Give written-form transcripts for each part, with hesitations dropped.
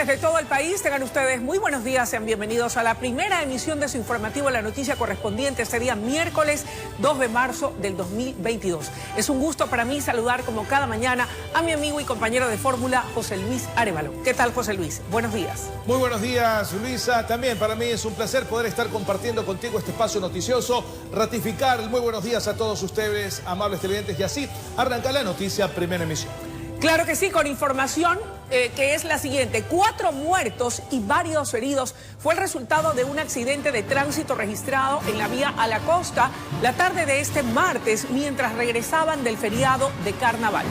de todo el país, tengan ustedes muy buenos días, sean bienvenidos a la primera emisión de su informativo La Noticia correspondiente este día miércoles 2 de marzo del 2022. Es un gusto para mí saludar como cada mañana a mi amigo y compañero de fórmula, José Luis Arévalo. ¿Qué tal, José Luis? Buenos días. Muy buenos días, Luisa. También para mí es un placer poder estar compartiendo contigo este espacio noticioso, ratificar el muy buenos días a todos ustedes, amables televidentes, y así arranca la noticia primera emisión. Claro que sí, con información que es la siguiente. 4 muertos y varios heridos fue el resultado de un accidente de tránsito registrado en la vía a la costa la tarde de este martes mientras regresaban del feriado de Carnaval.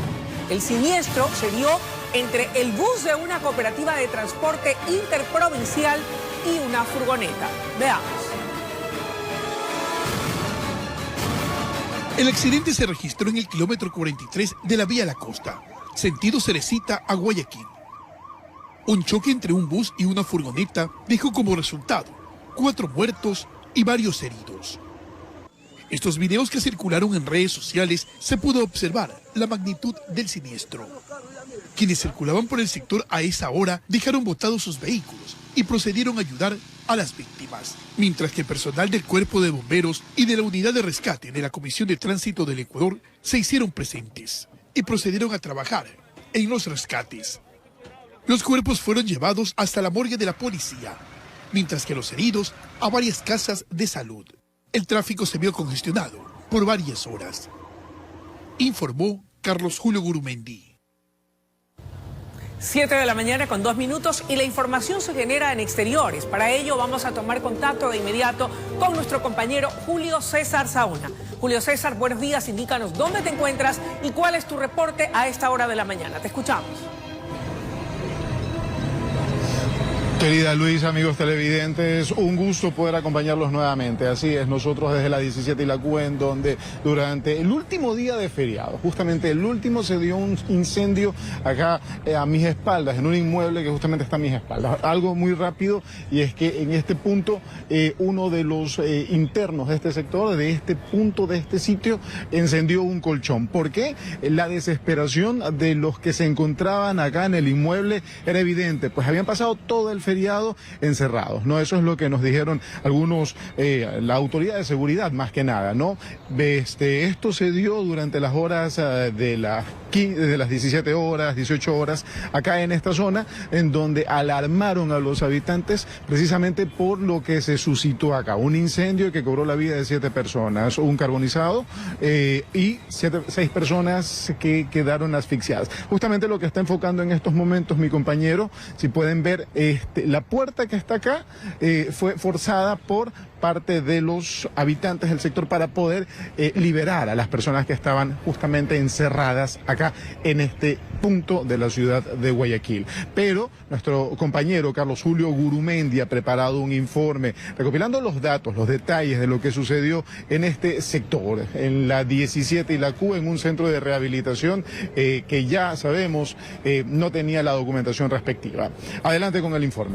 El siniestro se dio entre el bus de una cooperativa de transporte interprovincial y una furgoneta. Veamos. El accidente se registró en el kilómetro 43 de la vía a la costa, sentido Cerecita a Guayaquil. Un choque entre un bus y una furgoneta dejó como resultado 4 muertos y varios heridos. Estos videos que circularon en redes sociales se pudo observar la magnitud del siniestro. Quienes circulaban por el sector a esa hora dejaron botados sus vehículos y procedieron a ayudar a las víctimas, mientras que el personal del Cuerpo de Bomberos y de la Unidad de Rescate de la Comisión de Tránsito del Ecuador se hicieron presentes y procedieron a trabajar en los rescates. Los cuerpos fueron llevados hasta la morgue de la policía, mientras que los heridos a varias casas de salud. El tráfico se vio congestionado por varias horas, informó Carlos Julio Gurumendi. 7 de la mañana con 2 minutos y la información se genera en exteriores. Para ello vamos a tomar contacto de inmediato con nuestro compañero Julio César Saona. Julio César, buenos días, indícanos dónde te encuentras y cuál es tu reporte a esta hora de la mañana. Te escuchamos. Querida Luisa, amigos televidentes, un gusto poder acompañarlos nuevamente. Así es, nosotros desde la 17 y la Q, en donde durante el último día de feriado, justamente el último, se dio un incendio acá a mis espaldas, en un inmueble que justamente está a mis espaldas. Algo muy rápido, y es que en este punto uno de los internos de este sector, de este punto, de este sitio, encendió un colchón. ¿Por qué? La desesperación de los que se encontraban acá en el inmueble era evidente, pues habían pasado todo el feriado encerrados, ¿no? Eso es lo que nos dijeron algunos, la autoridad de seguridad más que nada, ¿no? Esto se dio durante las horas de las 17 horas, 18 horas, acá en esta zona, en donde alarmaron a los habitantes precisamente por lo que se suscitó acá. Un incendio que cobró la vida de 7 personas, un carbonizado y 6 personas que quedaron asfixiadas. Justamente lo que está enfocando en estos momentos mi compañero, si pueden ver, la puerta que está acá fue forzada por parte de los habitantes del sector para poder liberar a las personas que estaban justamente encerradas acá en este punto de la ciudad de Guayaquil. Pero nuestro compañero Carlos Julio Gurumendi ha preparado un informe recopilando los datos, los detalles de lo que sucedió en este sector, en la 17 y la Q, en un centro de rehabilitación que ya sabemos no tenía la documentación respectiva. Adelante con el informe.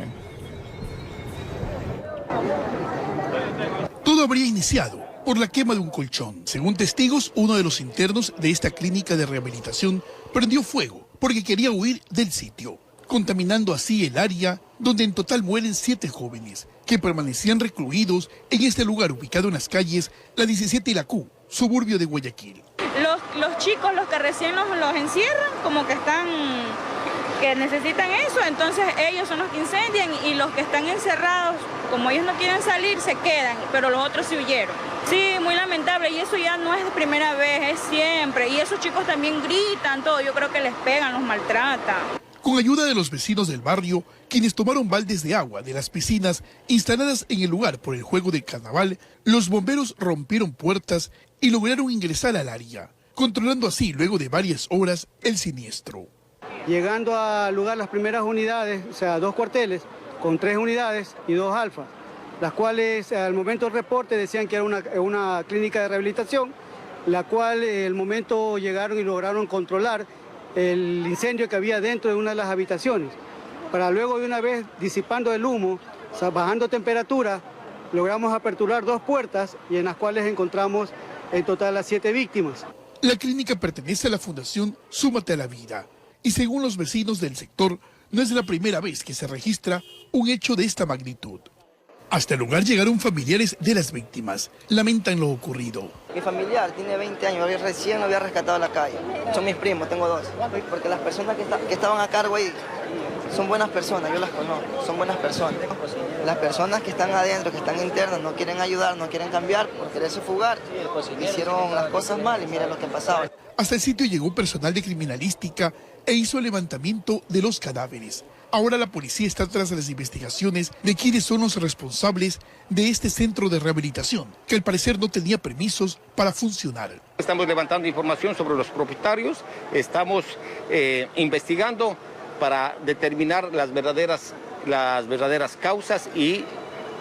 Todo habría iniciado por la quema de un colchón. Según testigos, uno de los internos de esta clínica de rehabilitación prendió fuego porque quería huir del sitio, contaminando así el área donde en total mueren 7 jóvenes que permanecían recluidos en este lugar ubicado en las calles La 17 y la Q, suburbio de Guayaquil. Los chicos, los que recién los encierran, como que necesitan eso, entonces ellos son los que incendian, y los que están encerrados, como ellos no quieren salir, se quedan, pero los otros se huyeron. Sí, muy lamentable, y eso ya no es de primera vez, es siempre, y esos chicos también gritan todo, yo creo que les pegan, los maltratan. Con ayuda de los vecinos del barrio, quienes tomaron baldes de agua de las piscinas instaladas en el lugar por el juego de carnaval, los bomberos rompieron puertas y lograron ingresar al área, controlando así, luego de varias horas, el siniestro. Llegando al lugar las primeras unidades, o sea, 2 cuarteles, con 3 unidades y 2 alfas, las cuales al momento del reporte decían que era una clínica de rehabilitación, la cual al momento llegaron y lograron controlar el incendio que había dentro de una de las habitaciones, para luego de una vez disipando el humo, o sea, bajando temperatura, logramos aperturar 2 puertas y en las cuales encontramos en total a 7 víctimas. La clínica pertenece a la Fundación Súmate a la Vida y según los vecinos del sector, No es la primera vez que se registra un hecho de esta magnitud. Hasta el lugar llegaron familiares de las víctimas. Lamentan lo ocurrido. Mi familiar tiene 20 años, recién lo había rescatado a la calle. Son mis primos, tengo dos. Porque las personas que estaban a cargo ahí son buenas personas, yo las conozco, son buenas personas. Las personas que están adentro, que están internas, no quieren ayudar, no quieren cambiar, por quererse fugar, hicieron las cosas mal y mira lo que pasaba. Hasta el sitio llegó personal de criminalística e hizo el levantamiento de los cadáveres. Ahora la policía está tras las investigaciones de quiénes son los responsables de este centro de rehabilitación, que al parecer no tenía permisos para funcionar. Estamos levantando información sobre los propietarios, estamos investigando para determinar las verdaderas causas y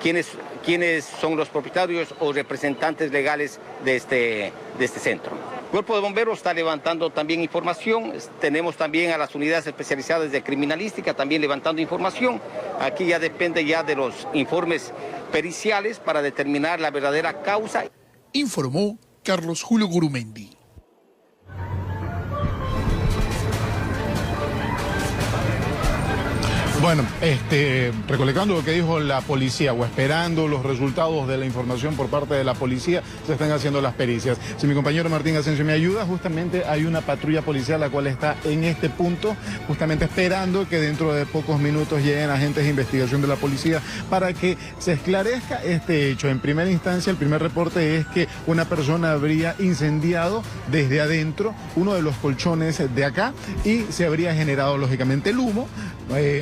quiénes son los propietarios o representantes legales de este centro. El Cuerpo de Bomberos está levantando también información, tenemos también a las unidades especializadas de criminalística también levantando información. Aquí ya depende ya de los informes periciales para determinar la verdadera causa. Informó Carlos Julio Gurumendi. Bueno, recolectando lo que dijo la policía o esperando los resultados de la información por parte de la policía, se están haciendo las pericias. Si mi compañero Martín Asensio me ayuda, justamente hay una patrulla policial la cual está en este punto, justamente esperando que dentro de pocos minutos lleguen agentes de investigación de la policía para que se esclarezca este hecho. En primera instancia, el primer reporte es que una persona habría incendiado desde adentro uno de los colchones de acá y se habría generado lógicamente el humo,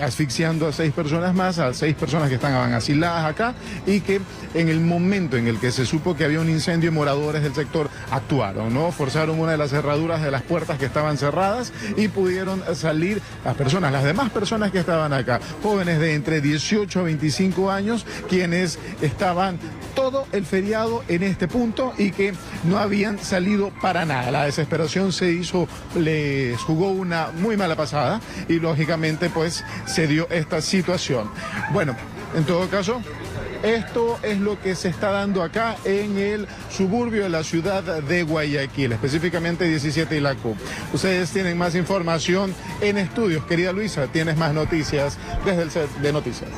asfixiando a 6 personas más, a 6 personas que estaban asiladas acá, y que en el momento en el que se supo que había un incendio, moradores del sector actuaron, ¿no? Forzaron una de las cerraduras de las puertas que estaban cerradas y pudieron salir las demás personas que estaban acá, jóvenes de entre 18 a 25 años, quienes estaban todo el feriado en este punto y que no habían salido para nada. La desesperación les jugó una muy mala pasada y lógicamente pues se dio esta situación. Bueno, en todo caso, esto es lo que se está dando acá en el suburbio de la ciudad de Guayaquil, específicamente 17 y la Q. Ustedes tienen más información en estudios. Querida Luisa, tienes más noticias desde el set de noticias.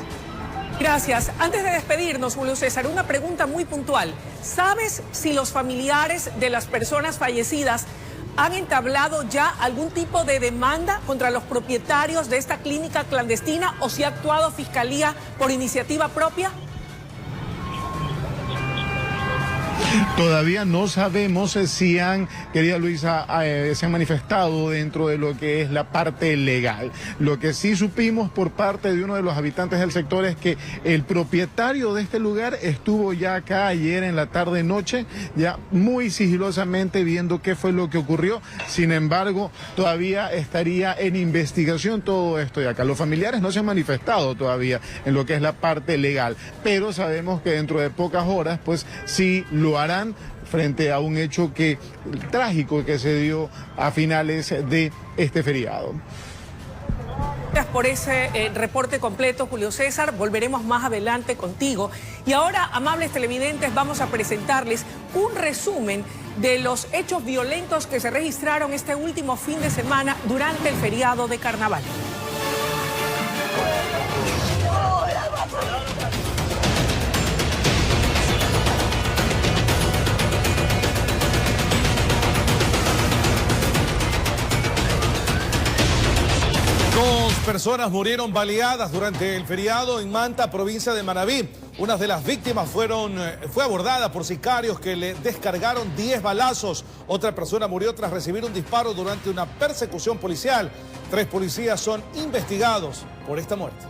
Gracias. Antes de despedirnos, Julio César, una pregunta muy puntual. ¿Sabes si los familiares de las personas fallecidas han entablado ya algún tipo de demanda contra los propietarios de esta clínica clandestina o si ha actuado Fiscalía por iniciativa propia? Todavía no sabemos si querida Luisa, se han manifestado dentro de lo que es la parte legal. Lo que sí supimos por parte de uno de los habitantes del sector es que el propietario de este lugar estuvo ya acá ayer en la tarde-noche, ya muy sigilosamente viendo qué fue lo que ocurrió. Sin embargo, todavía estaría en investigación todo esto de acá. Los familiares no se han manifestado todavía en lo que es la parte legal, pero sabemos que dentro de pocas horas, pues sí lo harán frente a un hecho trágico que se dio a finales de este feriado. Gracias por ese reporte completo, Julio César. Volveremos más adelante contigo. Y ahora, amables televidentes, vamos a presentarles un resumen de los hechos violentos que se registraron este último fin de semana durante el feriado de Carnaval. Dos personas murieron baleadas durante el feriado en Manta, provincia de Manabí. Una de las víctimas fue abordada por sicarios que le descargaron 10 balazos. Otra persona murió tras recibir un disparo durante una persecución policial. 3 policías son investigados por esta muerte.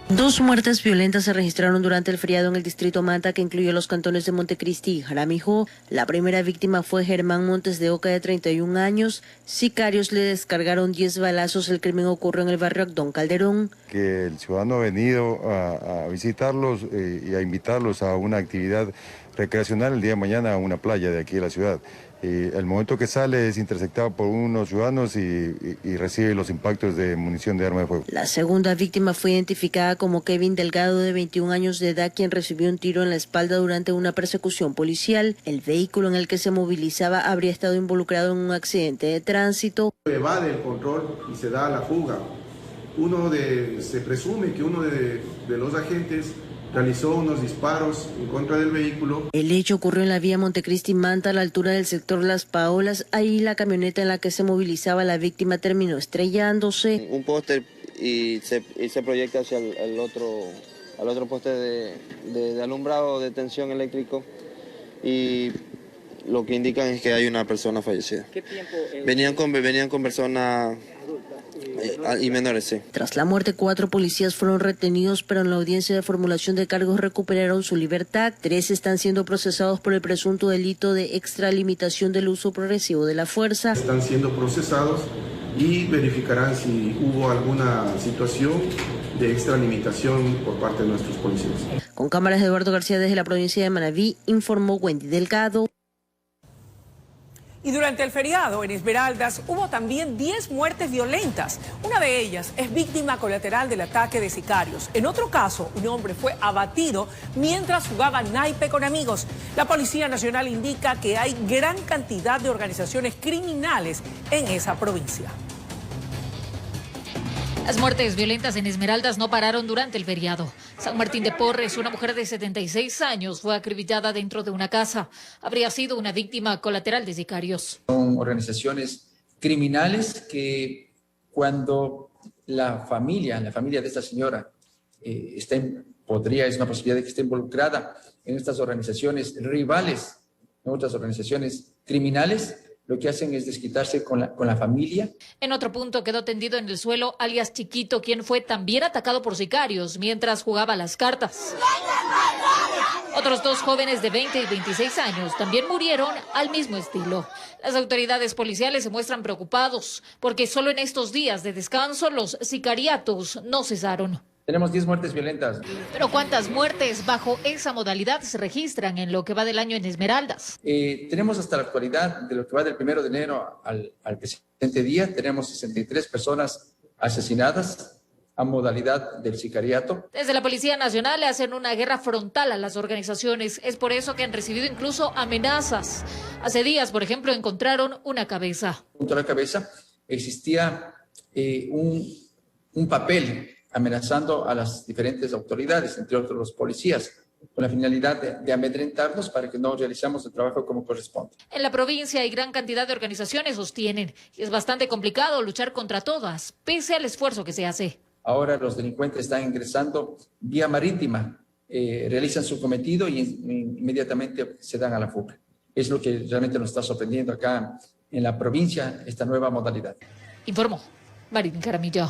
2 muertes violentas se registraron durante el feriado en el distrito Manta, que incluyó los cantones de Montecristi y Jaramillo. La primera víctima fue Germán Montes de Oca, de 31 años. Sicarios le descargaron 10 balazos. El crimen ocurrió en el barrio Acdón Calderón. Que el ciudadano ha venido a visitarlos y a invitarlos a una actividad recreacional el día de mañana a una playa de aquí de la ciudad. El momento que sale es interceptado por unos ciudadanos y recibe los impactos de munición de arma de fuego. La segunda víctima fue identificada como Kevin Delgado, de 21 años de edad, quien recibió un tiro en la espalda durante una persecución policial. El vehículo en el que se movilizaba habría estado involucrado en un accidente de tránsito. Evade el control y se da a la fuga. Se presume que uno de los agentes realizó unos disparos en contra del vehículo. El hecho ocurrió en la vía Montecristi-Manta, a la altura del sector Las Paolas. Ahí la camioneta en la que se movilizaba la víctima terminó estrellándose. Un póster y se proyecta hacia el otro poste de alumbrado de tensión eléctrico, y lo que indican es que hay una persona fallecida. ¿Qué tiempo? Venían con personas y menores, sí. Tras la muerte, 4 policías fueron retenidos, pero en la audiencia de formulación de cargos recuperaron su libertad. 3 están siendo procesados por el presunto delito de extralimitación del uso progresivo de la fuerza. Están siendo procesados y verificarán si hubo alguna situación de extralimitación por parte de nuestros policías. Con cámaras de Eduardo García desde la provincia de Manabí, informó Wendy Delgado. Y durante el feriado en Esmeraldas hubo también 10 muertes violentas. Una de ellas es víctima colateral del ataque de sicarios. En otro caso, un hombre fue abatido mientras jugaba naipe con amigos. La Policía Nacional indica que hay gran cantidad de organizaciones criminales en esa provincia. Las muertes violentas en Esmeraldas no pararon durante el feriado. San Martín de Porres, una mujer de 76 años, fue acribillada dentro de una casa. Habría sido una víctima colateral de sicarios. Son organizaciones criminales que, cuando la familia de esta señora es una posibilidad de que esté involucrada en estas organizaciones rivales, en otras organizaciones criminales, lo que hacen es desquitarse con la familia. En otro punto quedó tendido en el suelo alias Chiquito, quien fue también atacado por sicarios mientras jugaba las cartas. Otros 2 jóvenes de 20 y 26 años también murieron al mismo estilo. Las autoridades policiales se muestran preocupados porque solo en estos días de descanso los sicariatos no cesaron. Tenemos 10 muertes violentas. Pero ¿cuántas muertes bajo esa modalidad se registran en lo que va del año en Esmeraldas? Tenemos hasta la actualidad, de lo que va del 1 de enero al presente día, tenemos 63 personas asesinadas a modalidad del sicariato. Desde la Policía Nacional le hacen una guerra frontal a las organizaciones. Es por eso que han recibido incluso amenazas. Hace días, por ejemplo, encontraron una cabeza. Junto a la cabeza existía un papel amenazando a las diferentes autoridades, entre otros los policías, con la finalidad de amedrentarnos para que no realizamos el trabajo como corresponde. En la provincia hay gran cantidad de organizaciones, sostienen, y es bastante complicado luchar contra todas, pese al esfuerzo que se hace. Ahora los delincuentes están ingresando vía marítima, realizan su cometido y inmediatamente se dan a la fuga. Es lo que realmente nos está sorprendiendo acá en la provincia, esta nueva modalidad. Informó Marín Caramillo.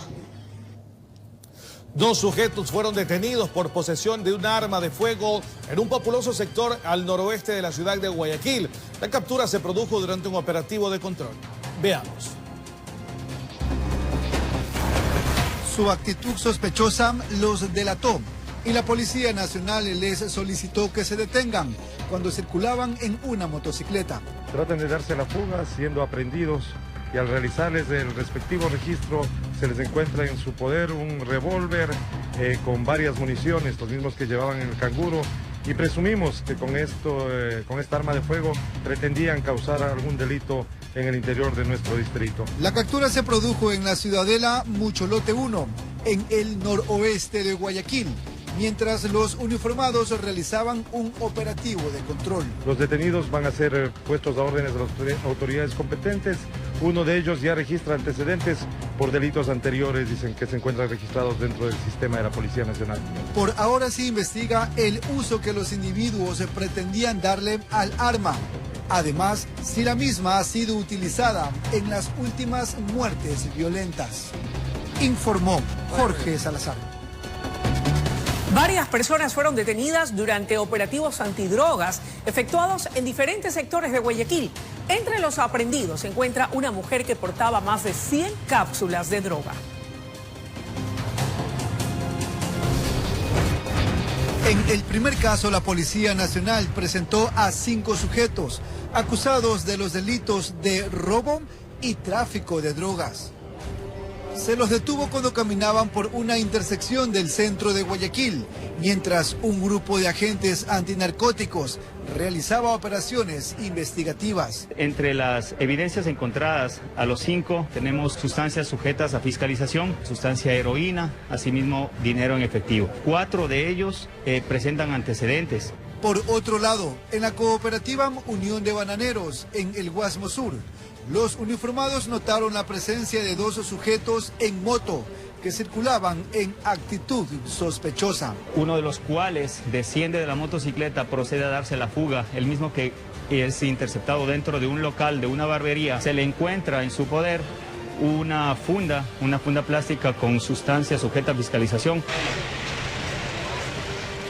2 sujetos fueron detenidos por posesión de un arma de fuego en un populoso sector al noroeste de la ciudad de Guayaquil. La captura se produjo durante un operativo de control. Veamos. Su actitud sospechosa los delató y la Policía Nacional les solicitó que se detengan cuando circulaban en una motocicleta. Tratan de darse la fuga siendo aprehendidos, y al realizarles el respectivo registro se les encuentra en su poder un revólver con varias municiones, los mismos que llevaban en el canguro, y presumimos que con esta arma de fuego pretendían causar algún delito en el interior de nuestro distrito. La captura se produjo en la ciudadela Mucholote 1, en el noroeste de Guayaquil, mientras los uniformados realizaban un operativo de control. Los detenidos van a ser puestos a órdenes de las autoridades competentes. Uno de ellos ya registra antecedentes por delitos anteriores, dicen que se encuentran registrados dentro del sistema de la Policía Nacional. Por ahora se investiga el uso que los individuos pretendían darle al arma. Además, si la misma ha sido utilizada en las últimas muertes violentas. Informó Jorge Salazar. Varias personas fueron detenidas durante operativos antidrogas efectuados en diferentes sectores de Guayaquil. Entre los aprehendidos se encuentra una mujer que portaba más de 100 cápsulas de droga. En el primer caso, la Policía Nacional presentó a 5 sujetos acusados de los delitos de robo y tráfico de drogas. Se los detuvo cuando caminaban por una intersección del centro de Guayaquil, mientras un grupo de agentes antinarcóticos realizaba operaciones investigativas. Entre las evidencias encontradas a los 5 tenemos sustancias sujetas a fiscalización, sustancia heroína, asimismo dinero en efectivo. 4 de ellos presentan antecedentes. Por otro lado, en la cooperativa Unión de Bananeros, en el Guasmo Sur, los uniformados notaron la presencia de 2 sujetos en moto que circulaban en actitud sospechosa. Uno de los cuales desciende de la motocicleta, procede a darse la fuga, el mismo que es interceptado dentro de un local, de una barbería. Se le encuentra en su poder una funda plástica con sustancia sujeta a fiscalización.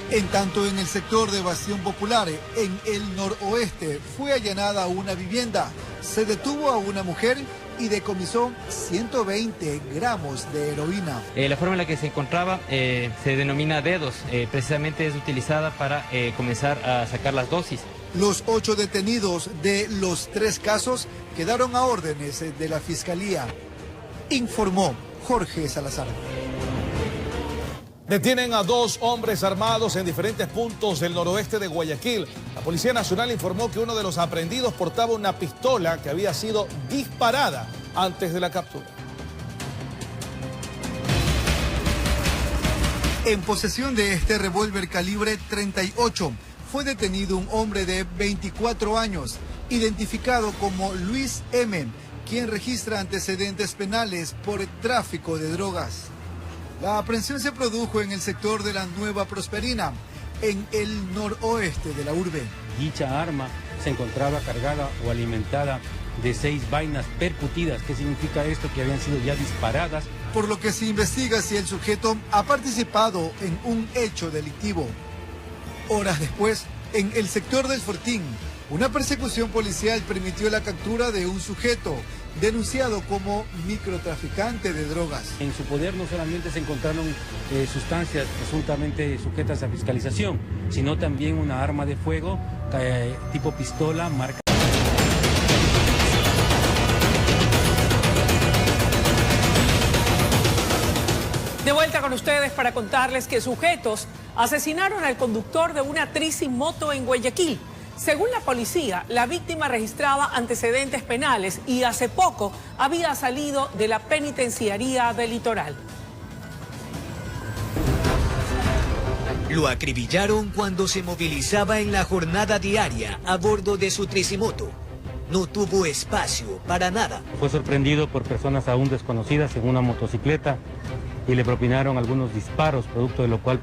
En tanto, en el sector de Bastión Popular, en el noroeste, fue allanada una vivienda. Se detuvo a una mujer y decomisó 120 gramos de heroína. La forma en la que se encontraba se denomina dedos, precisamente es utilizada para comenzar a sacar las dosis. Los 8 detenidos de los 3 casos quedaron a órdenes de la Fiscalía, informó Jorge Salazar. Detienen a 2 hombres armados en diferentes puntos del noroeste de Guayaquil. La Policía Nacional informó que uno de los aprehendidos portaba una pistola que había sido disparada antes de la captura. En posesión de este revólver calibre 38 fue detenido un hombre de 24 años, identificado como Luis M., quien registra antecedentes penales por tráfico de drogas. La aprehensión se produjo en el sector de la Nueva Prosperina, en el noroeste de la urbe. Dicha arma se encontraba cargada o alimentada de 6 vainas percutidas. ¿Qué significa esto? Que habían sido ya disparadas. Por lo que se investiga si el sujeto ha participado en un hecho delictivo. Horas después, en el sector del Fortín, una persecución policial permitió la captura de un sujeto denunciado como microtraficante de drogas. En su poder no solamente se encontraron sustancias presuntamente sujetas a fiscalización, sino también una arma de fuego tipo pistola marca. De vuelta con ustedes para contarles que sujetos asesinaron al conductor de una tricimoto en Guayaquil. Según la policía, la víctima registraba antecedentes penales y hace poco había salido de la penitenciaría del Litoral. Lo acribillaron cuando se movilizaba en la jornada diaria a bordo de su tricimoto. No tuvo espacio para nada. Fue sorprendido por personas aún desconocidas en una motocicleta y le propinaron algunos disparos, producto de lo cual...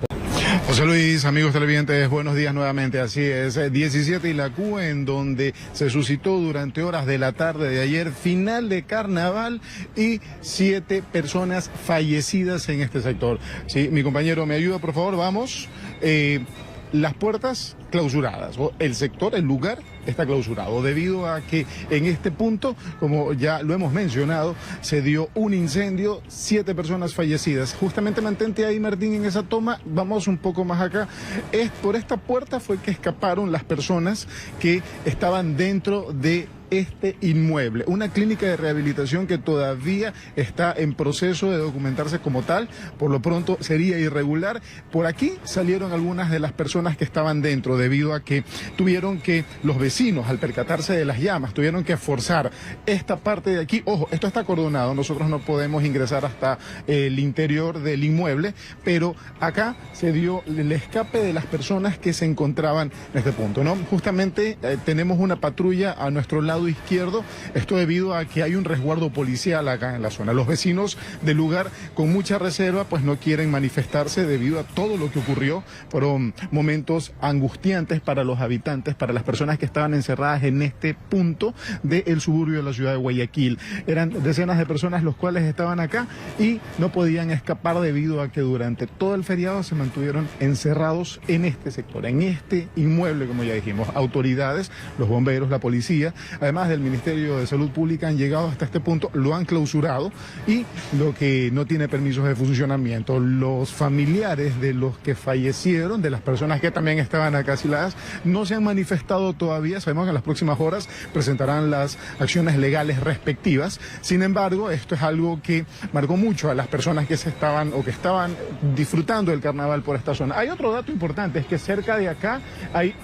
José Luis, amigos televidentes, buenos días nuevamente. Así es, 17 y la Q, en donde se suscitó durante horas de la tarde de ayer final de carnaval y 7 personas fallecidas en este sector. Sí, mi compañero me ayuda, por favor, vamos. Las puertas clausuradas, o el sector, el lugar está clausurado debido a que en este punto, como ya lo hemos mencionado, se dio un incendio, 7 personas fallecidas. Justamente mantente ahí, Martín, en esa toma, vamos un poco más acá. Por esta puerta fue que escaparon las personas que estaban dentro de este inmueble, una clínica de rehabilitación que todavía está en proceso de documentarse como tal, por lo pronto sería irregular. Por aquí salieron algunas de las personas que estaban dentro, debido a que tuvieron que, los vecinos, al percatarse de las llamas, tuvieron que forzar esta parte de aquí. Ojo, esto está acordonado, nosotros no podemos ingresar hasta el interior del inmueble, pero acá se dio el escape de las personas que se encontraban en este punto, ¿no? Justamente tenemos una patrulla a nuestro lado izquierdo, esto debido a que hay un resguardo policial acá en la zona. Los vecinos del lugar, con mucha reserva, pues no quieren manifestarse debido a todo lo que ocurrió. Fueron momentos angustiantes desafiantes para los habitantes, para las personas que estaban encerradas en este punto del suburbio de la ciudad de Guayaquil. Eran decenas de personas los cuales estaban acá y no podían escapar debido a que durante todo el feriado se mantuvieron encerrados en este sector, en este inmueble, como ya dijimos. Autoridades, los bomberos, la policía, además del Ministerio de Salud Pública, han llegado hasta este punto, lo han clausurado y lo que no tiene permisos de funcionamiento. Los familiares de los que fallecieron, de las personas que también estaban acá asiladas, no se han manifestado todavía. Sabemos que en las próximas horas presentarán las acciones legales respectivas. Sin embargo, esto es algo que marcó mucho a las personas que estaban disfrutando del carnaval por esta zona. Hay otro dato importante, es que cerca de acá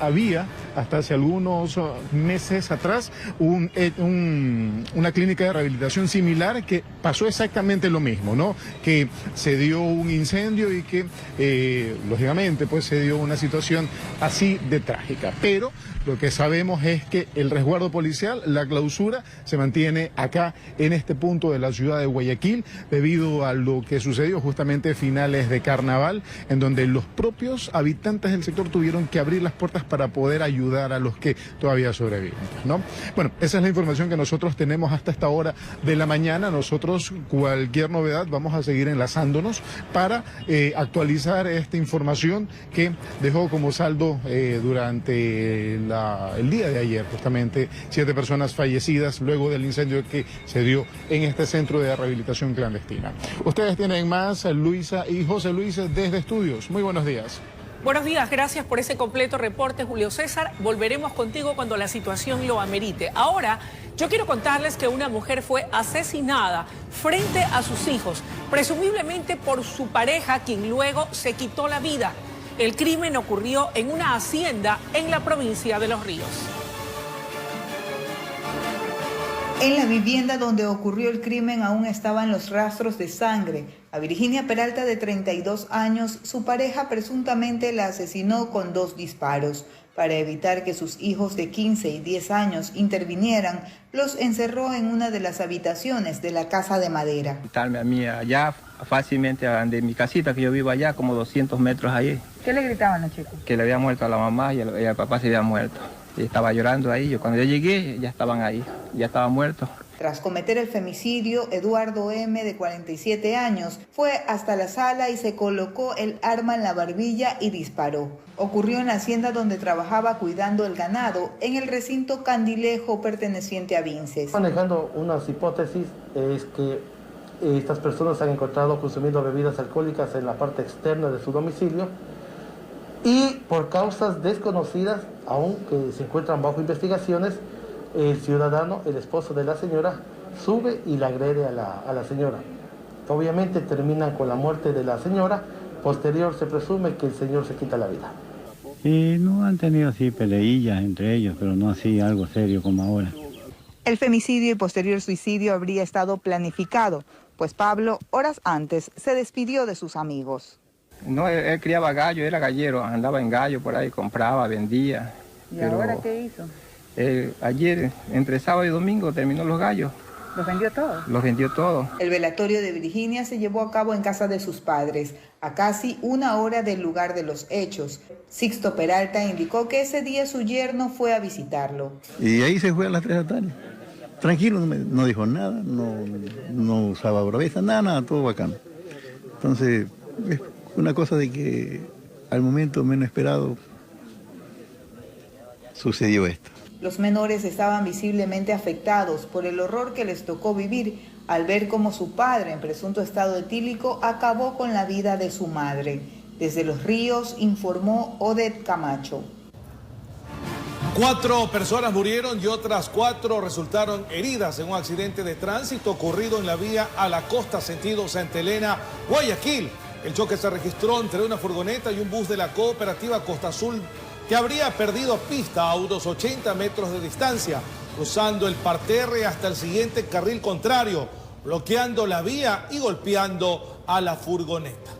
había, hasta hace algunos meses atrás, una clínica de rehabilitación similar que pasó exactamente lo mismo, ¿no? Que se dio un incendio y que, lógicamente, pues se dio una situación así de trágica. Pero lo que sabemos es que el resguardo policial, la clausura, se mantiene acá en este punto de la ciudad de Guayaquil debido a lo que sucedió justamente a finales de carnaval, en donde los propios habitantes del sector tuvieron que abrir las puertas para poder ayudar a los que todavía sobreviven, ¿no? Bueno, esa es la información que nosotros tenemos hasta esta hora de la mañana. Nosotros, cualquier novedad, vamos a seguir enlazándonos para actualizar esta información que dejó como saldo durante el día de ayer, justamente 7 personas fallecidas luego del incendio que se dio en este centro de rehabilitación clandestina. Ustedes tienen más, Luisa y José Luis, desde estudios. Muy buenos días. Buenos días, gracias por ese completo reporte, Julio César. Volveremos contigo cuando la situación lo amerite. Ahora, yo quiero contarles que una mujer fue asesinada frente a sus hijos, presumiblemente por su pareja, quien luego se quitó la vida. El crimen ocurrió en una hacienda en la provincia de Los Ríos. En la vivienda donde ocurrió el crimen aún estaban los rastros de sangre. A Virginia Peralta, de 32 años, su pareja presuntamente la asesinó con 2 disparos. Para evitar que sus hijos de 15 y 10 años intervinieran, los encerró en una de las habitaciones de la casa de madera. Quitarme a mí allá, fácilmente de mi casita, que yo vivo allá, como 200 metros ahí. ¿Qué le gritaban los chicos? Que le había muerto a la mamá y el papá se había muerto. Y estaba llorando ahí. Cuando yo llegué, ya estaban ahí, ya estaban muertos. Tras cometer el femicidio, Eduardo M., de 47 años, fue hasta la sala y se colocó el arma en la barbilla y disparó. Ocurrió en la hacienda donde trabajaba cuidando el ganado, en el recinto Candilejo perteneciente a Vinces. Manejando unas hipótesis es que estas personas se han encontrado consumiendo bebidas alcohólicas en la parte externa de su domicilio y por causas desconocidas, aunque se encuentran bajo investigaciones, el ciudadano, el esposo de la señora, sube y la agrede a la señora. Obviamente terminan con la muerte de la señora. Posterior se presume que el señor se quita la vida. Y no han tenido así peleillas entre ellos, pero no así algo serio como ahora. El femicidio y posterior suicidio habría estado planificado, pues Pablo, horas antes, se despidió de sus amigos. No, él criaba gallo, era gallero, andaba en gallo por ahí, compraba, vendía. ¿Y ahora qué hizo? Ayer, entre sábado y domingo, terminó los gallos. ¿Los vendió todos? Los vendió todos. El velatorio de Virginia se llevó a cabo en casa de sus padres, a casi 1 hora del lugar de los hechos. Sixto Peralta indicó que ese día su yerno fue a visitarlo. Y ahí se fue a las 3 de la tarde. Tranquilo, no dijo nada, no usaba braveza, nada, todo bacano. Entonces, es una cosa de que al momento menos esperado sucedió esto. Los menores estaban visiblemente afectados por el horror que les tocó vivir al ver cómo su padre, en presunto estado etílico, acabó con la vida de su madre. Desde Los Ríos informó Odette Camacho. 4 personas murieron y otras 4 resultaron heridas en un accidente de tránsito ocurrido en la vía a la costa sentido Santa Elena, Guayaquil. El choque se registró entre una furgoneta y un bus de la cooperativa Costa Azul que habría perdido pista a unos 80 metros de distancia, cruzando el parterre hasta el siguiente carril contrario, bloqueando la vía y golpeando a la furgoneta.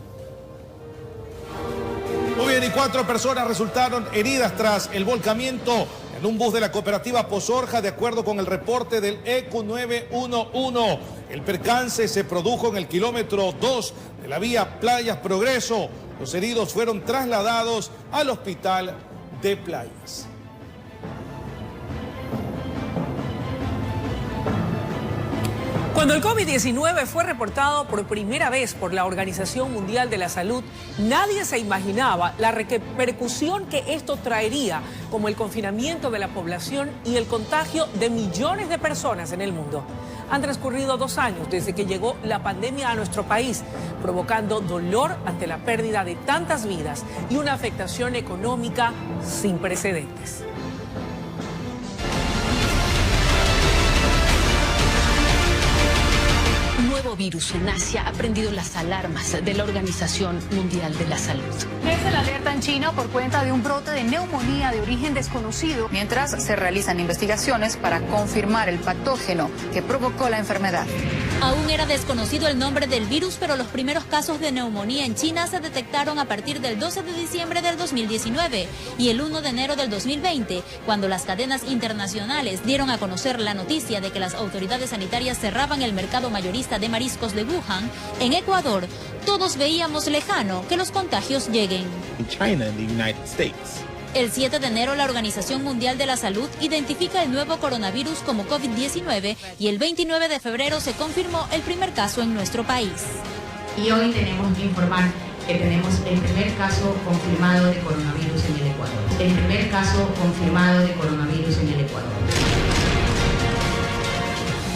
Muy bien, y 4 personas resultaron heridas tras el volcamiento en un bus de la cooperativa Pozorja, de acuerdo con el reporte del ECU 911. El percance se produjo en el kilómetro 2 de la vía Playas Progreso. Los heridos fueron trasladados al hospital de playas. Cuando el COVID-19 fue reportado por primera vez por la Organización Mundial de la Salud, nadie se imaginaba la repercusión que esto traería, como el confinamiento de la población y el contagio de millones de personas en el mundo. Han transcurrido 2 años desde que llegó la pandemia a nuestro país, provocando dolor ante la pérdida de tantas vidas y una afectación económica sin precedentes. Virus en Asia ha prendido las alarmas de la Organización Mundial de la Salud. Crece la alerta en China por cuenta de un brote de neumonía de origen desconocido, mientras se realizan investigaciones para confirmar el patógeno que provocó la enfermedad. Aún era desconocido el nombre del virus, pero los primeros casos de neumonía en China se detectaron a partir del 12 de diciembre del 2019 y el 1 de enero del 2020, cuando las cadenas internacionales dieron a conocer la noticia de que las autoridades sanitarias cerraban el mercado mayorista de mariscos de Wuhan. En Ecuador, todos veíamos lejano que los contagios lleguen. El 7 de enero, la Organización Mundial de la Salud identifica el nuevo coronavirus como COVID-19 y el 29 de febrero se confirmó el primer caso en nuestro país. Y hoy tenemos que informar que tenemos el primer caso confirmado de coronavirus en el Ecuador. El primer caso confirmado de coronavirus en el Ecuador.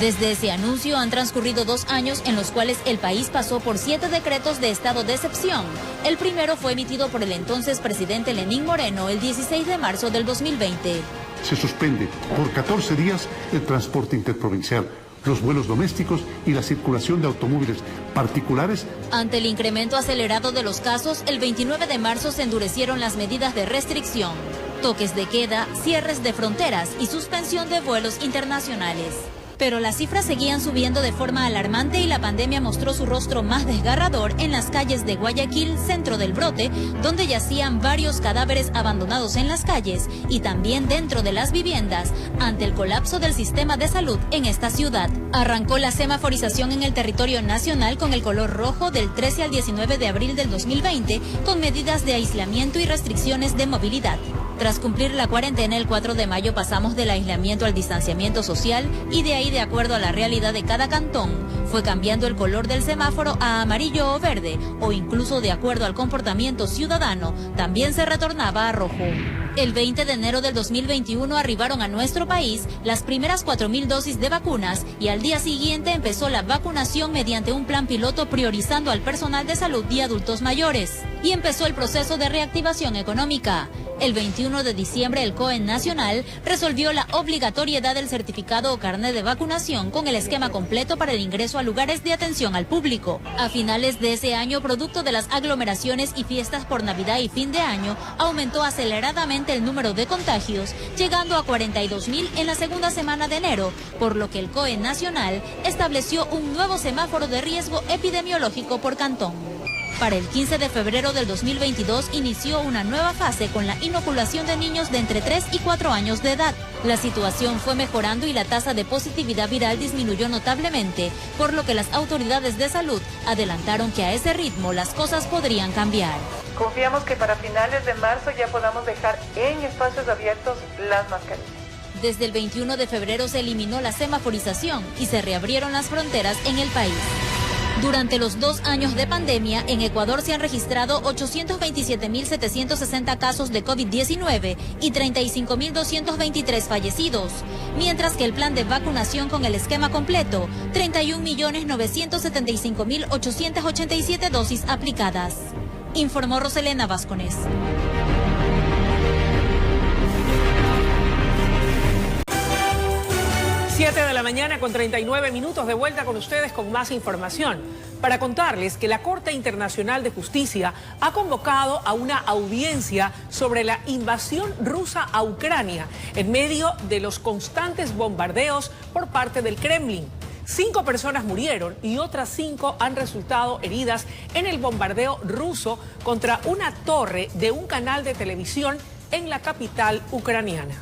Desde ese anuncio han transcurrido 2 años en los cuales el país pasó por 7 decretos de estado de excepción. El primero fue emitido por el entonces presidente Lenín Moreno el 16 de marzo del 2020. Se suspende por 14 días el transporte interprovincial, los vuelos domésticos y la circulación de automóviles particulares. Ante el incremento acelerado de los casos, el 29 de marzo se endurecieron las medidas de restricción, toques de queda, cierres de fronteras y suspensión de vuelos internacionales. Pero las cifras seguían subiendo de forma alarmante y la pandemia mostró su rostro más desgarrador en las calles de Guayaquil, centro del brote, donde yacían varios cadáveres abandonados en las calles y también dentro de las viviendas, ante el colapso del sistema de salud en esta ciudad. Arrancó la semaforización en el territorio nacional con el color rojo del 13 al 19 de abril del 2020, con medidas de aislamiento y restricciones de movilidad. Tras cumplir la cuarentena, el 4 de mayo pasamos del aislamiento al distanciamiento social y de ahí, de acuerdo a la realidad de cada cantón, fue cambiando el color del semáforo a amarillo o verde, o incluso de acuerdo al comportamiento ciudadano, también se retornaba a rojo. El 20 de enero del 2021 arribaron a nuestro país las primeras 4.000 dosis de vacunas y al día siguiente empezó la vacunación mediante un plan piloto priorizando al personal de salud y adultos mayores. Y empezó el proceso de reactivación económica. El 21 de diciembre el COE Nacional resolvió la obligatoriedad del certificado o carnet de vacunación con el esquema completo para el ingreso a lugares de atención al público. A finales de ese año, producto de las aglomeraciones y fiestas por Navidad y fin de año, aumentó aceleradamente el número de contagios, llegando a 42.000 en la segunda semana de enero, por lo que el COE Nacional estableció un nuevo semáforo de riesgo epidemiológico por cantón. Para el 15 de febrero del 2022 inició una nueva fase con la inoculación de niños de entre 3 y 4 años de edad. La situación fue mejorando y la tasa de positividad viral disminuyó notablemente, por lo que las autoridades de salud adelantaron que a ese ritmo las cosas podrían cambiar. Confiamos que para finales de marzo ya podamos dejar en espacios abiertos las mascarillas. Desde el 21 de febrero se eliminó la semaforización y se reabrieron las fronteras en el país. Durante los 2 años de pandemia, en Ecuador se han registrado 827.760 casos de COVID-19 y 35.223 fallecidos, mientras que el plan de vacunación con el esquema completo, 31.975.887 dosis aplicadas. Informó Roselena Vázquez. 7 de la mañana con 39 minutos, de vuelta con ustedes con más información para contarles que la Corte Internacional de Justicia ha convocado a una audiencia sobre la invasión rusa a Ucrania en medio de los constantes bombardeos por parte del Kremlin. 5 personas murieron y otras 5 han resultado heridas en el bombardeo ruso contra una torre de un canal de televisión en la capital ucraniana.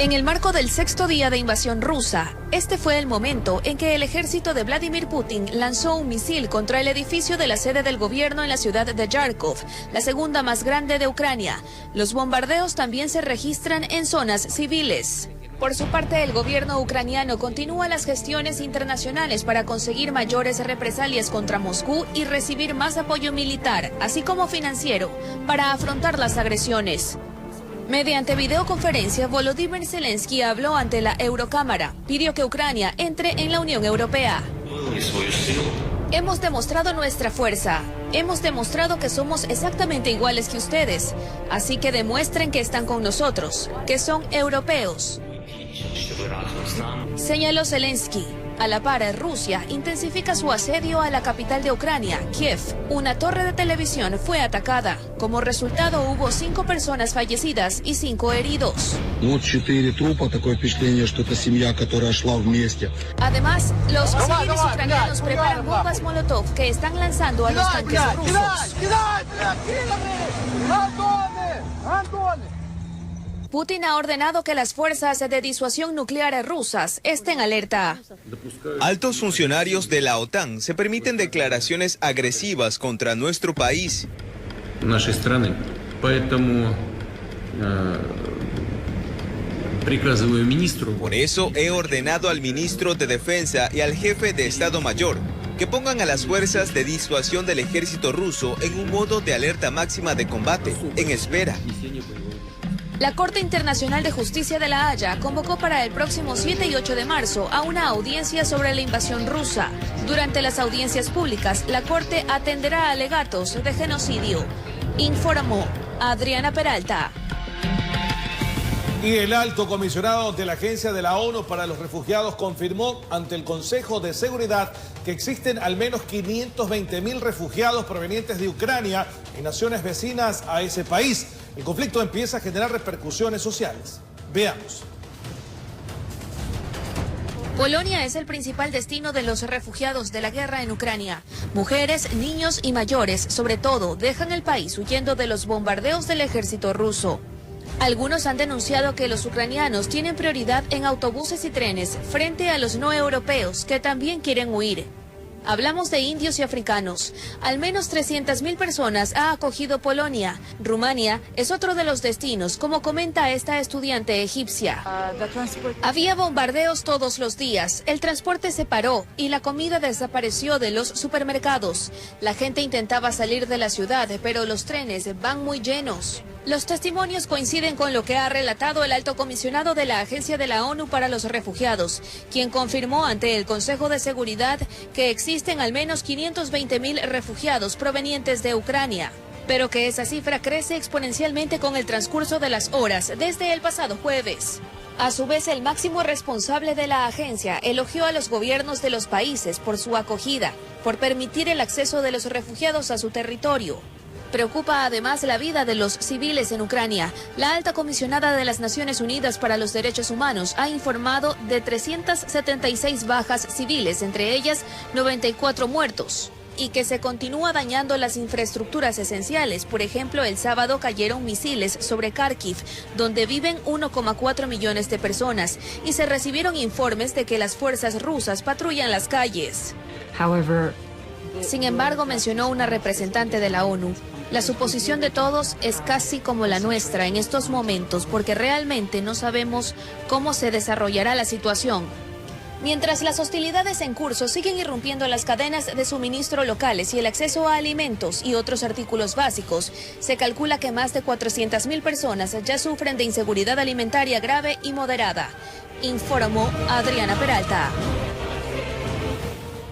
En el marco del 6º día de invasión rusa, este fue el momento en que el ejército de Vladimir Putin lanzó un misil contra el edificio de la sede del gobierno en la ciudad de Kharkov, la segunda más grande de Ucrania. Los bombardeos también se registran en zonas civiles. Por su parte, el gobierno ucraniano continúa las gestiones internacionales para conseguir mayores represalias contra Moscú y recibir más apoyo militar, así como financiero, para afrontar las agresiones. Mediante videoconferencia, Volodymyr Zelensky habló ante la Eurocámara, pidió que Ucrania entre en la Unión Europea. Hemos demostrado nuestra fuerza, hemos demostrado que somos exactamente iguales que ustedes, así que demuestren que están con nosotros, que son europeos. Señaló Zelensky. A la par, Rusia intensifica su asedio a la capital de Ucrania, Kiev. Una torre de televisión fue atacada. Como resultado, hubo 5 personas fallecidas y 5 heridos. Además, los civiles ucranianos preparan bombas Molotov que están lanzando a los tanques rusos. Putin ha ordenado que las fuerzas de disuasión nuclear rusas estén alerta. Altos funcionarios de la OTAN se permiten declaraciones agresivas contra nuestro país. Por eso he ordenado al ministro de Defensa y al jefe de Estado Mayor que pongan a las fuerzas de disuasión del ejército ruso en un modo de alerta máxima de combate, en espera. La Corte Internacional de Justicia de La Haya convocó para el próximo 7 y 8 de marzo a una audiencia sobre la invasión rusa. Durante las audiencias públicas, la Corte atenderá alegatos de genocidio, informó Adriana Peralta. Y el alto comisionado de la Agencia de la ONU para los Refugiados confirmó ante el Consejo de Seguridad que existen al menos 520.000 refugiados provenientes de Ucrania en naciones vecinas a ese país. El conflicto empieza a generar repercusiones sociales. Veamos. Polonia es el principal destino de los refugiados de la guerra en Ucrania. Mujeres, niños y mayores, sobre todo, dejan el país huyendo de los bombardeos del ejército ruso. Algunos han denunciado que los ucranianos tienen prioridad en autobuses y trenes frente a los no europeos que también quieren huir. Hablamos de indios y africanos. Al menos 300.000 personas ha acogido Polonia. Rumania es otro de los destinos, como comenta esta estudiante egipcia. Había bombardeos todos los días, el transporte se paró y la comida desapareció de los supermercados. La gente intentaba salir de la ciudad, pero los trenes van muy llenos. Los testimonios coinciden con lo que ha relatado el alto comisionado de la Agencia de la ONU para los Refugiados, quien confirmó ante el Consejo de Seguridad que existen al menos 520.000 refugiados provenientes de Ucrania, pero que esa cifra crece exponencialmente con el transcurso de las horas desde el pasado jueves. A su vez, el máximo responsable de la agencia elogió a los gobiernos de los países por su acogida, por permitir el acceso de los refugiados a su territorio. Preocupa además la vida de los civiles en Ucrania. La alta comisionada de las Naciones Unidas para los Derechos Humanos ha informado de 376 bajas civiles, entre ellas 94 muertos, y que se continúa dañando las infraestructuras esenciales. Por ejemplo, el sábado cayeron misiles sobre Kharkiv, donde viven 1,4 millones de personas, y se recibieron informes de que las fuerzas rusas patrullan las calles. Sin embargo, mencionó una representante de la ONU, la suposición de todos es casi como la nuestra en estos momentos, porque realmente no sabemos cómo se desarrollará la situación. Mientras las hostilidades en curso siguen irrumpiendo las cadenas de suministro locales y el acceso a alimentos y otros artículos básicos, se calcula que más de 400.000 personas ya sufren de inseguridad alimentaria grave y moderada, informó Adriana Peralta.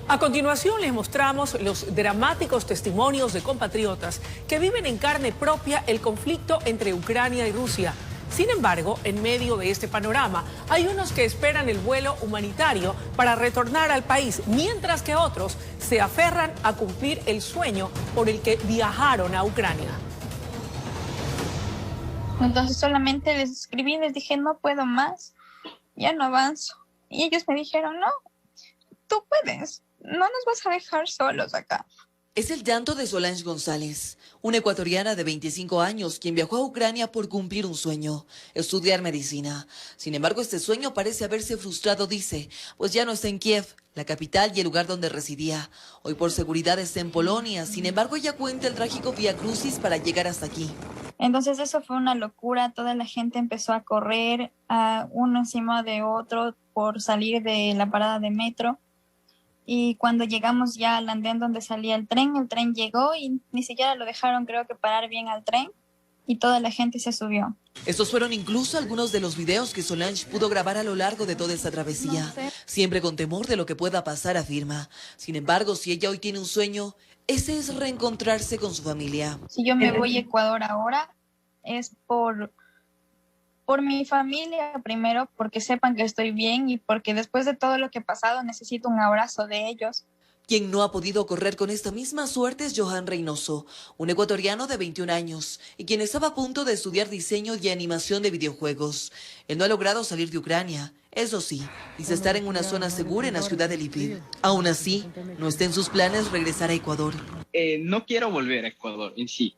A continuación les mostramos los dramáticos testimonios de compatriotas que viven en carne propia el conflicto entre Ucrania y Rusia. Sin embargo, en medio de este panorama, hay unos que esperan el vuelo humanitario para retornar al país, mientras que otros se aferran a cumplir el sueño por el que viajaron a Ucrania. Entonces solamente les escribí, les dije, no puedo más, ya no avanzo. Y ellos me dijeron, no, tú puedes. No nos vas a dejar solos acá. Es el llanto de Solange González, una ecuatoriana de 25 años quien viajó a Ucrania por cumplir un sueño, estudiar medicina. Sin embargo, este sueño parece haberse frustrado, dice, pues ya no está en Kiev, la capital y el lugar donde residía. Hoy por seguridad está en Polonia, sin embargo ella cuenta el trágico viacrucis para llegar hasta aquí. Entonces eso fue una locura, toda la gente empezó a correr uno encima de otro por salir de la parada de metro. Y cuando llegamos ya al andén donde salía el tren llegó y ni siquiera lo dejaron, creo que parar bien al tren, y toda la gente se subió. Estos fueron incluso algunos de los videos que Solange pudo grabar a lo largo de toda esta travesía. Siempre con temor de lo que pueda pasar, afirma. Sin embargo, si ella hoy tiene un sueño, ese es reencontrarse con su familia. Si yo me voy a Ecuador ahora, es por mi familia primero, porque sepan que estoy bien y porque después de todo lo que he pasado necesito un abrazo de ellos. Quien no ha podido correr con esta misma suerte es Johan Reynoso, un ecuatoriano de 21 años y quien estaba a punto de estudiar diseño y animación de videojuegos. Él no ha logrado salir de Ucrania. Eso sí, dice estar en una zona segura en la ciudad de Lviv. Aún así, no está en sus planes regresar a Ecuador. No quiero volver a Ecuador en sí.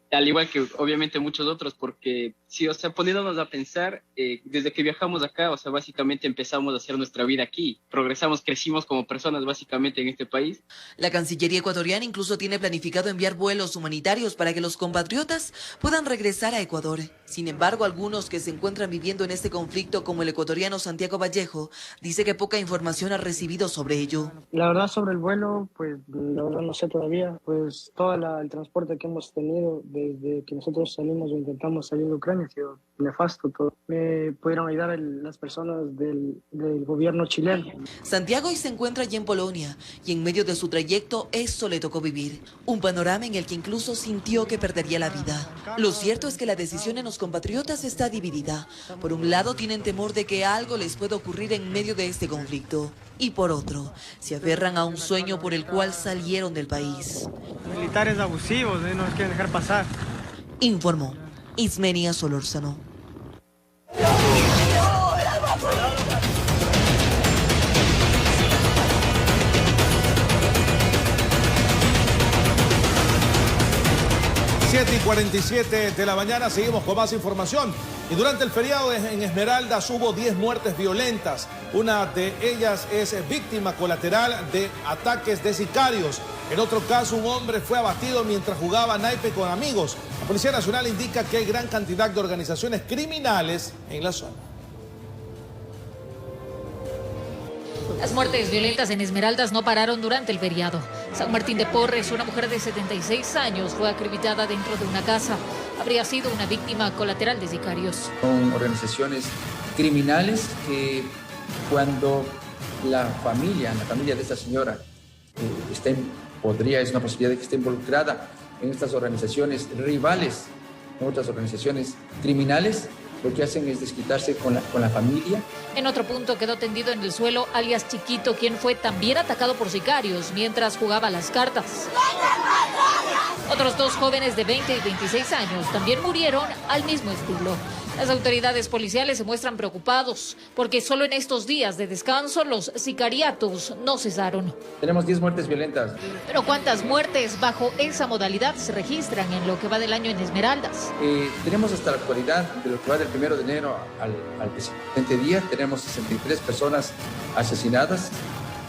Al igual que obviamente muchos otros, porque sí, o sea, poniéndonos a pensar, desde que viajamos acá, o sea, básicamente empezamos a hacer nuestra vida aquí, progresamos, crecimos como personas básicamente en este país. La Cancillería ecuatoriana incluso tiene planificado enviar vuelos humanitarios para que los compatriotas puedan regresar a Ecuador. Sin embargo, algunos que se encuentran viviendo en este conflicto, como el ecuatoriano Santiago Vallejo, dice que poca información ha recibido sobre ello. La verdad, sobre el vuelo, pues la verdad no sé todavía, pues todo el transporte que hemos tenido desde que nosotros salimos o intentamos salir de Ucrania ha sido nefasto todo. Me pudieron ayudar las personas del gobierno chileno. Santiago hoy se encuentra allí en Polonia y en medio de su trayecto eso le tocó vivir. Un panorama en el que incluso sintió que perdería la vida. Lo cierto es que la decisión en los compatriotas está dividida. Por un lado tienen temor de que algo les pueda ocurrir en medio de este conflicto. Y por otro, se aferran a un sueño por el cual salieron del país. Militares abusivos, no nos quieren dejar pasar. Informó Ismenia Solórzano. Siete y 47 de la mañana, seguimos con más información. Y durante el feriado en Esmeraldas hubo 10 muertes violentas. Una de ellas es víctima colateral de ataques de sicarios. En otro caso, un hombre fue abatido mientras jugaba naipe con amigos. La Policía Nacional indica que hay gran cantidad de organizaciones criminales en la zona. Las muertes violentas en Esmeraldas no pararon durante el feriado. San Martín de Porres, una mujer de 76 años, fue acribillada dentro de una casa. Habría sido una víctima colateral de sicarios. Son organizaciones criminales que cuando la familia de esta señora es una posibilidad de que esté involucrada en estas organizaciones rivales, en otras organizaciones criminales, lo que hacen es desquitarse con la familia. En otro punto quedó tendido en el suelo alias Chiquito, quien fue también atacado por sicarios mientras jugaba las cartas. Otros dos jóvenes de 20 y 26 años también murieron al mismo estilo. Las autoridades policiales se muestran preocupados porque solo en estos días de descanso los sicariatos no cesaron. Tenemos 10 muertes violentas. Pero ¿cuántas muertes bajo esa modalidad se registran en lo que va del año en Esmeraldas? Tenemos hasta la actualidad, de lo que va del 1 de enero al presente día, tenemos 63 personas asesinadas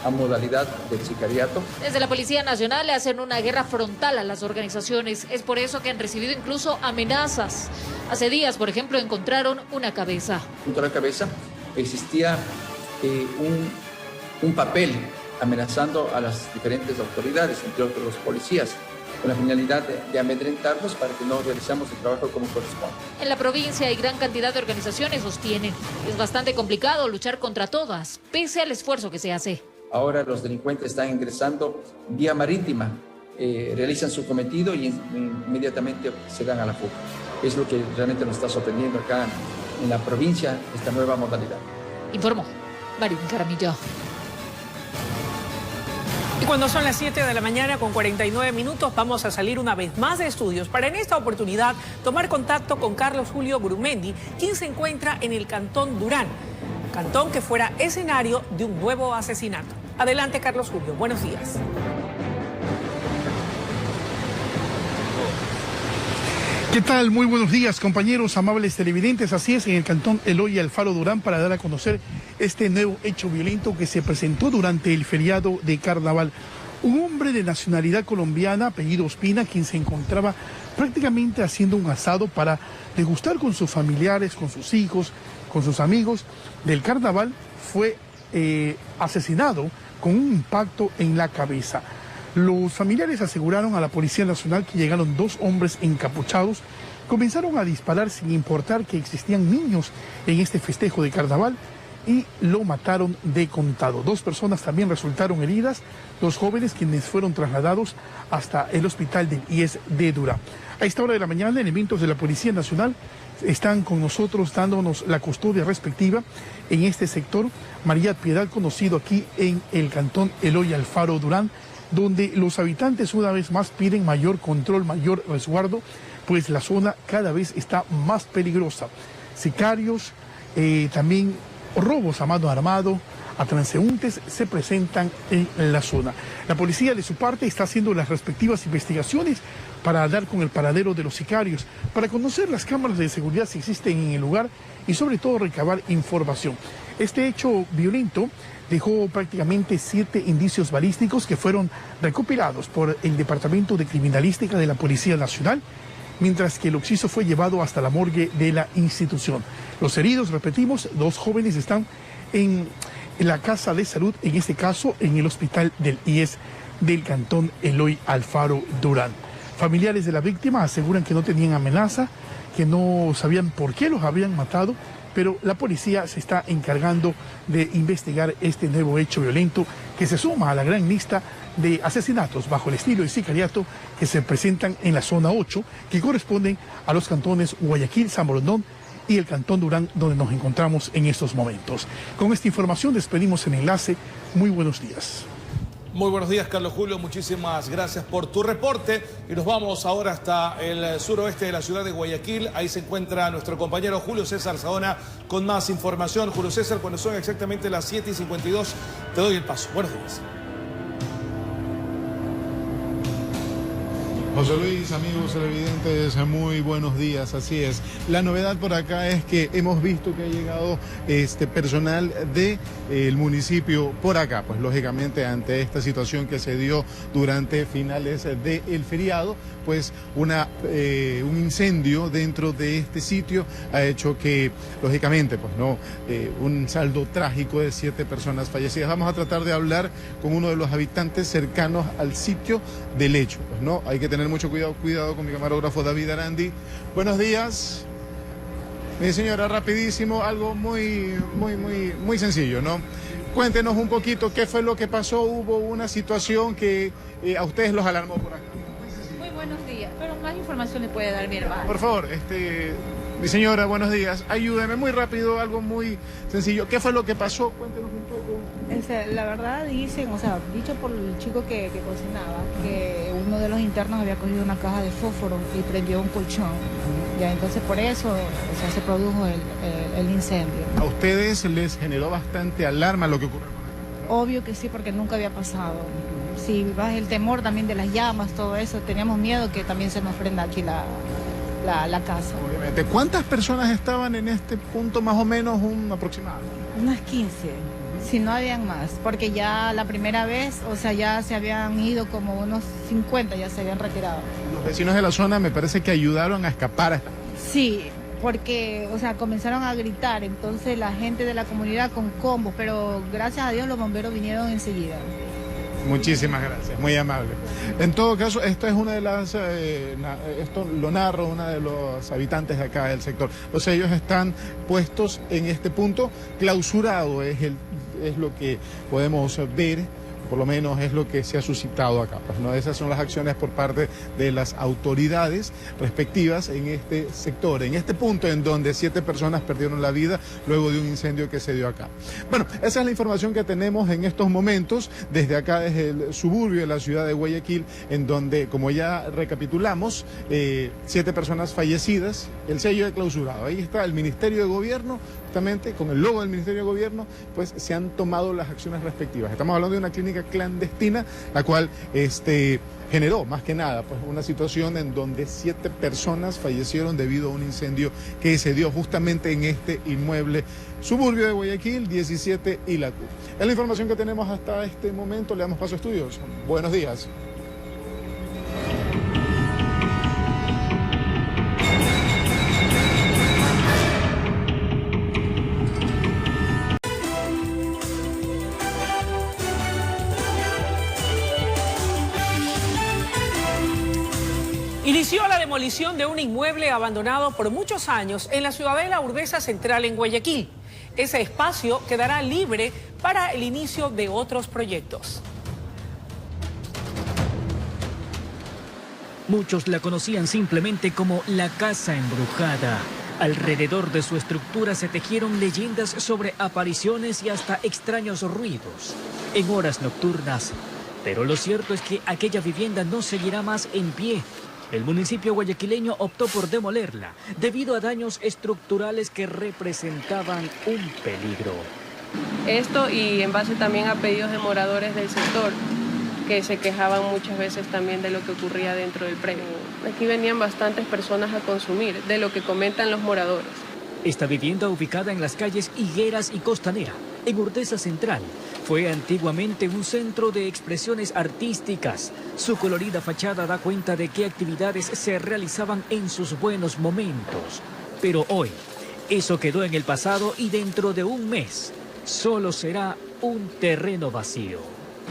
a modalidad del sicariato. Desde la Policía Nacional le hacen una guerra frontal a las organizaciones. Es por eso que han recibido incluso amenazas. Hace días, por ejemplo, encontraron una cabeza. Junto a la cabeza existía un papel amenazando a las diferentes autoridades, entre otros los policías, con la finalidad de amedrentarlos para que no realizamos el trabajo como corresponde. En la provincia hay gran cantidad de organizaciones, sostienen. Es bastante complicado luchar contra todas, pese al esfuerzo que se hace. Ahora los delincuentes están ingresando vía marítima, realizan su cometido y inmediatamente se dan a la fuga. Es lo que realmente nos está sorprendiendo acá en la provincia, esta nueva modalidad. Informó Marín Caramillo. Y cuando son las 7 de la mañana con 49 minutos, vamos a salir una vez más de estudios para en esta oportunidad tomar contacto con Carlos Julio Gurumendi, quien se encuentra en el Cantón Durán, cantón que fuera escenario de un nuevo asesinato. Adelante, Carlos Julio, buenos días. ¿Qué tal? Muy buenos días, compañeros, amables televidentes. Así es, en el cantón Eloy Alfaro Durán, para dar a conocer este nuevo hecho violento que se presentó durante el feriado de Carnaval. Un hombre de nacionalidad colombiana, apellido Ospina, quien se encontraba prácticamente haciendo un asado para degustar con sus familiares, con sus hijos, con sus amigos del Carnaval, fue asesinado con un impacto en la cabeza. Los familiares aseguraron a la Policía Nacional que llegaron 2 hombres encapuchados, comenzaron a disparar sin importar que existían niños en este festejo de Carnaval y lo mataron de contado. 2 personas también resultaron heridas, 2 jóvenes quienes fueron trasladados hasta el hospital del IES de Durán. A esta hora de la mañana, elementos de la Policía Nacional están con nosotros dándonos la custodia respectiva en este sector, María Piedad, conocido aquí en el cantón Eloy Alfaro Durán, donde los habitantes una vez más piden mayor control, mayor resguardo, pues la zona cada vez está más peligrosa. Sicarios, también robos a mano armado, a transeúntes se presentan en la zona. La policía de su parte está haciendo las respectivas investigaciones para dar con el paradero de los sicarios, para conocer las cámaras de seguridad si existen en el lugar y sobre todo recabar información. Este hecho violento dejó prácticamente 7 indicios balísticos que fueron recopilados por el Departamento de Criminalística de la Policía Nacional, mientras que el occiso fue llevado hasta la morgue de la institución. Los heridos, repetimos, 2 jóvenes están en la casa de salud, en este caso en el hospital del IES del cantón Eloy Alfaro Durán. Familiares de la víctima aseguran que no tenían amenaza, que no sabían por qué los habían matado, pero la policía se está encargando de investigar este nuevo hecho violento que se suma a la gran lista de asesinatos bajo el estilo de sicariato que se presentan en la zona 8, que corresponden a los cantones Guayaquil, San Borondón y el cantón Durán, donde nos encontramos en estos momentos. Con esta información despedimos el enlace. Muy buenos días. Muy buenos días, Carlos Julio, muchísimas gracias por tu reporte y nos vamos ahora hasta el suroeste de la ciudad de Guayaquil. Ahí se encuentra nuestro compañero Julio César Saona con más información. Julio César, cuando son exactamente las 7:52, te doy el paso. Buenos días. José Luis, amigos televidentes, muy buenos días, así es. La novedad por acá es que hemos visto que ha llegado personal del municipio por acá, pues lógicamente ante esta situación que se dio durante finales del feriado, pues un incendio dentro de este sitio ha hecho que, lógicamente, pues no, un saldo trágico de 7 personas fallecidas. Vamos a tratar de hablar con uno de los habitantes cercanos al sitio del hecho, pues no, hay que tener mucho cuidado con mi camarógrafo David Arandi. Buenos días. Mi señora, rapidísimo, algo muy sencillo, ¿no? Cuéntenos un poquito qué fue lo que pasó. Hubo una situación que a ustedes los alarmó por acá. Muy buenos días, pero más información le puede dar mi hermano. Por favor, mi señora, buenos días. Ayúdeme muy rápido, algo muy sencillo. ¿Qué fue lo que pasó? Cuéntenos un poco. La verdad dicen, dicho por el chico que cocinaba, que uno de los internos había cogido una caja de fósforo y prendió un colchón. Ya, entonces por eso se produjo el incendio. ¿A ustedes les generó bastante alarma lo que ocurrió? Obvio que sí, porque nunca había pasado. Sí, el temor también de las llamas, todo eso. Teníamos miedo que también se nos prenda aquí la casa. Obviamente. ¿Cuántas personas estaban en este punto, más o menos, un aproximado? Unas 15, si no habían más, porque ya la primera vez, ya se habían ido como unos 50, ya se habían retirado. Los vecinos de la zona me parece que ayudaron a escapar. Sí, porque, comenzaron a gritar, entonces la gente de la comunidad con combos, pero gracias a Dios los bomberos vinieron enseguida. Muchísimas gracias, muy amable. En todo caso, esta es una de las, esto lo narro, una de los habitantes de acá del sector. O sea, ellos están puestos en este punto, clausurado es lo que podemos ver, por lo menos es lo que se ha suscitado acá. Pues, ¿no? Esas son las acciones por parte de las autoridades respectivas en este sector, en este punto en donde 7 personas perdieron la vida luego de un incendio que se dio acá. Bueno, esa es la información que tenemos en estos momentos desde acá, desde el suburbio de la ciudad de Guayaquil, en donde, como ya recapitulamos, 7 personas fallecidas, el sello de clausurado. Ahí está el Ministerio de Gobierno, justamente con el logo del Ministerio de Gobierno, pues se han tomado las acciones respectivas. Estamos hablando de una clínica clandestina, la cual generó más que nada pues una situación en donde 7 personas fallecieron debido a un incendio que se dio justamente en este inmueble suburbio de Guayaquil, 17 y La Cruz. Es la información que tenemos hasta este momento. Le damos paso a estudios. Buenos días. Inició la demolición de un inmueble abandonado por muchos años en la ciudadela Urdesa Central en Guayaquil. Ese espacio quedará libre para el inicio de otros proyectos. Muchos la conocían simplemente como la Casa Embrujada. Alrededor de su estructura se tejieron leyendas sobre apariciones y hasta extraños ruidos en horas nocturnas. Pero lo cierto es que aquella vivienda no seguirá más en pie. El municipio guayaquileño optó por demolerla debido a daños estructurales que representaban un peligro. Esto y en base también a pedidos de moradores del sector que se quejaban muchas veces también de lo que ocurría dentro del predio. Aquí venían bastantes personas a consumir, de lo que comentan los moradores. Esta vivienda, ubicada en las calles Higueras y Costanera, en Urdesa Central, fue antiguamente un centro de expresiones artísticas. Su colorida fachada da cuenta de qué actividades se realizaban en sus buenos momentos. Pero hoy, eso quedó en el pasado y dentro de un mes, solo será un terreno vacío.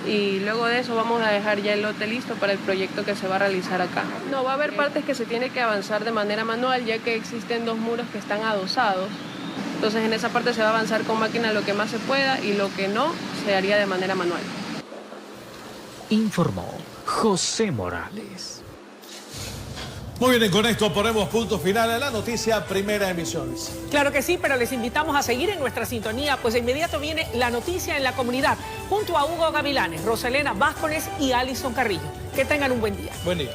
Y luego de eso vamos a dejar ya el lote listo para el proyecto que se va a realizar acá. No, va a haber partes que se tiene que avanzar de manera manual, ya que existen 2 muros que están adosados. Entonces en esa parte se va a avanzar con máquina lo que más se pueda y lo que no se haría de manera manual. Informó José Morales. Muy bien, y con esto ponemos punto final a la noticia Primera Emisión. Claro que sí, pero les invitamos a seguir en nuestra sintonía, pues de inmediato viene la noticia en la comunidad, junto a Hugo Gavilanes, Roselena Vázquez y Alison Carrillo. Que tengan un buen día. Buen día.